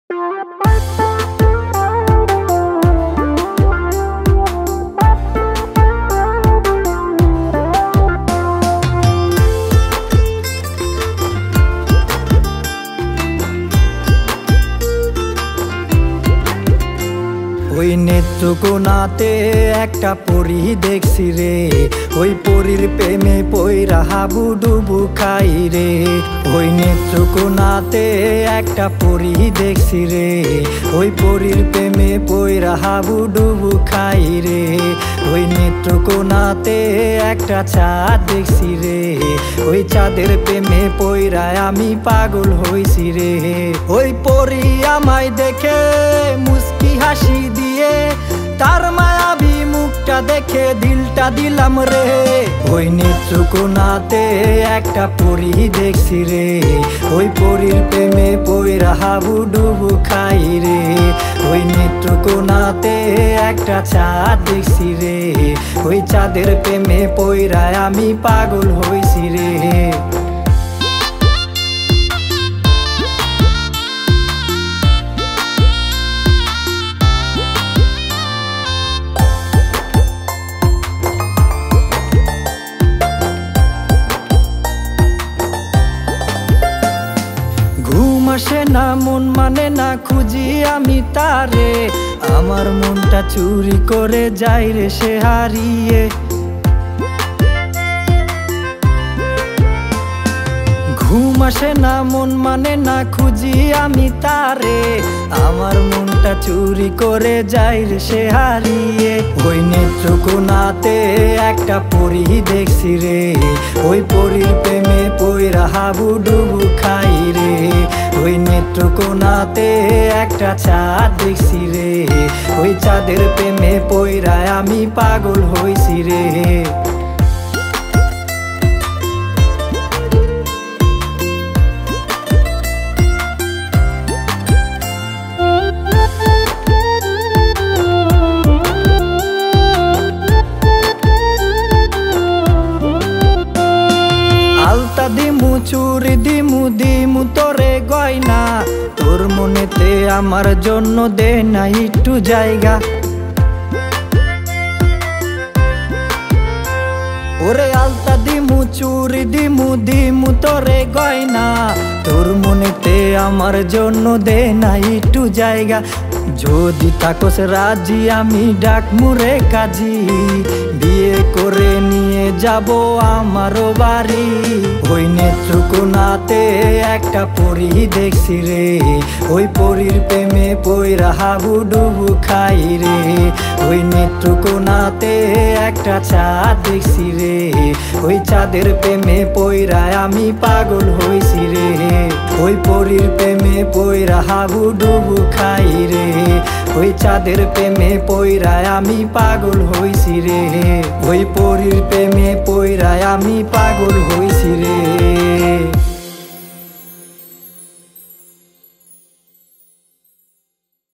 ওই নেত্রকোনাতে একটা পরী দেখছি রে, ওই পরীর প্রেমে পইরা হাবুডুবু খাই রে। ওই নেত্রকোনাতে একটা পরী দেখছি রে, ওই পরীর প্রেমে পইরা হাবুডুবু খাই রে। ওই নেত্রকোনাতে একটা চাঁদ দেখছি রে, ওই চাঁদের প্রেমে পইরা আমি পাগল হইছি রে। ওই পরী আমায় দেখে মুস্কি হাসি দিয়ে, তার মায়াবী মুখটা দেখে দিলটা দিলাম রে। ওই নেত্রকোনাতে একটা পরী দেখছি রে, ওই পরীর প্রেমে পইরা হাবুডুবু খাই রে। ওই নেত্রকোনাতে একটা চাঁদ দেখছি রে, ওই চাঁদের প্রেমে পইরা আমি পাগল হইছি রে। ঘুম আসে না, মন মানে না, খুঁজি আমি তারে, আমার মনটা চুরি করে যাই রে সে হারিয়ে। ঘুম আসে না, মন মানে না, খুঁজি আমি তারে, আমার মনটা চুরি করে যাই রে সে হারিয়ে। ওই নেত্রকোনাতে একটা পরী দেখছি রে, ওই পরীর প্রেমে পইরা হাবুডুবু খাই রে। ওই নেত্রকোনাতে একটা চাঁদ দেখছি রে, ওই চাঁদের প্রেমে পইরা আমি পাগল হইছি রে। আলতা দিমু চুরি দিমু দিমু তোরে গয়না, তোর মনেতে আমার জন্য দে না একটু জায়গা। ওরে আলতা দিমু চুরি দিমু দিমু তোরে গয়না, তোর মনেতে আমার জন্য দে না একটু জায়গা। যদি তাকস রাজি আমি ডাকমু রে কাজী, বিয়ে করে নিয়ে যাব আমারও বাড়ি। ওই নেত্রকোনাতে একটা পরী দেখছি রে, ওই পরীর প্রেমে পইরা হাবুডুবু খাই রে। ওই নেত্রকোনাতে একটা চাঁদ দেখছি রে, ওই চাঁদের প্রেমে পইরা আমি পাগল হইছি রে। ওই পরীর প্রেমে পইরা হাবুডুবু খাই রে, ওই চাঁদের প্রেমে পইরা আমি পাগল হইছি রে। ওই পরীর প্রেমে পইরা